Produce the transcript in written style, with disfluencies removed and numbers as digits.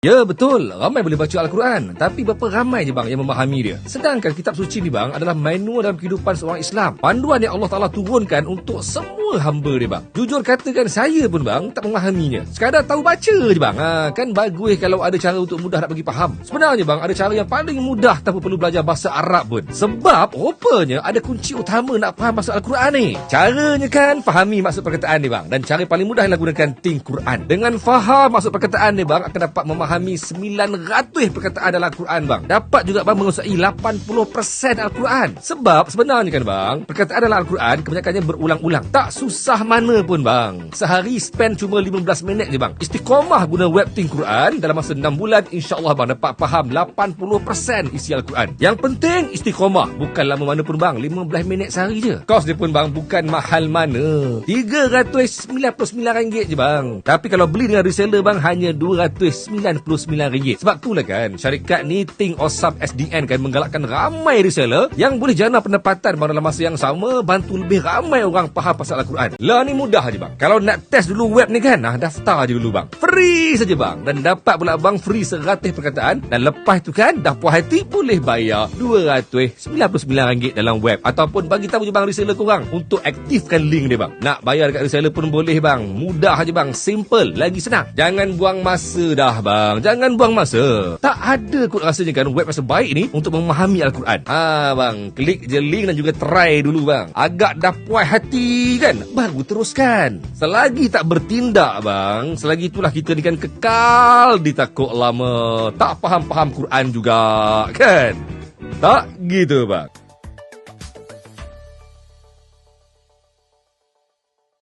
Ya betul, ramai boleh baca Al-Quran, tapi berapa ramai je bang yang memahami dia. Sedangkan kitab suci ni bang adalah manual dalam kehidupan seorang Islam, panduan yang Allah Ta'ala turunkan untuk semua hamba dia bang. Jujur katakan saya pun bang tak memahaminya, sekadar tahu baca je bang. Kan bagus kalau ada cara untuk mudah nak bagi faham. Sebenarnya bang ada cara yang paling mudah tanpa perlu belajar bahasa Arab pun. Sebab rupanya ada kunci utama nak faham maksud Al-Quran ni. Caranya kan fahami maksud perkataan ni bang, dan cara paling mudah ialah gunakan Think Quran. Dengan faham maksud perkataan ni bang akan dapat memahami 900 perkataan dalam Al-Quran bang. Dapat juga bang menguasai 80% Al-Quran. Sebab sebenarnya kan bang, perkataan dalam Al-Quran kebanyakannya berulang-ulang. Tak susah mana pun bang. Sehari spend cuma 15 minit je bang. Istiqamah guna web Think Quran dalam masa 6 bulan, insya-Allah bang dapat faham 80% isi Al-Quran. Yang penting istiqamah. Bukan lama mana pun bang, 15 minit sehari je. Kos dia pun bang bukan mahal mana, RM399 je bang. Tapi kalau beli dengan reseller bang hanya RM299. Sebab itulah kan syarikat ni Think Awesome SDN kan menggalakkan ramai reseller yang boleh jana pendapatan bang dalam masa yang sama, bantu lebih ramai orang faham pasal Al-Quran. Lah ni mudah je bang. Kalau nak test dulu web ni kan, daftar je dulu bang. Free saja bang, dan dapat pula bang free 100 perkataan, dan lepas tu kan dah puas hati boleh bayar RM299 dalam web, ataupun bagi tahu je bang reseller korang untuk aktifkan link dia bang. Nak bayar dekat reseller pun boleh bang. Mudah je bang, simple, lagi senang. Jangan buang masa dah bang. Jangan buang masa. Tak ada kot rasanya kan web yang sebaik ni untuk memahami Al-Quran. Bang, klik je link dan juga try dulu bang. Agak dah puas hati kan, baru teruskan. Selagi tak bertindak bang, selagi itulah kita ni kan kekal di takut lama, tak faham-faham Quran juga kan. Tak gitu bang.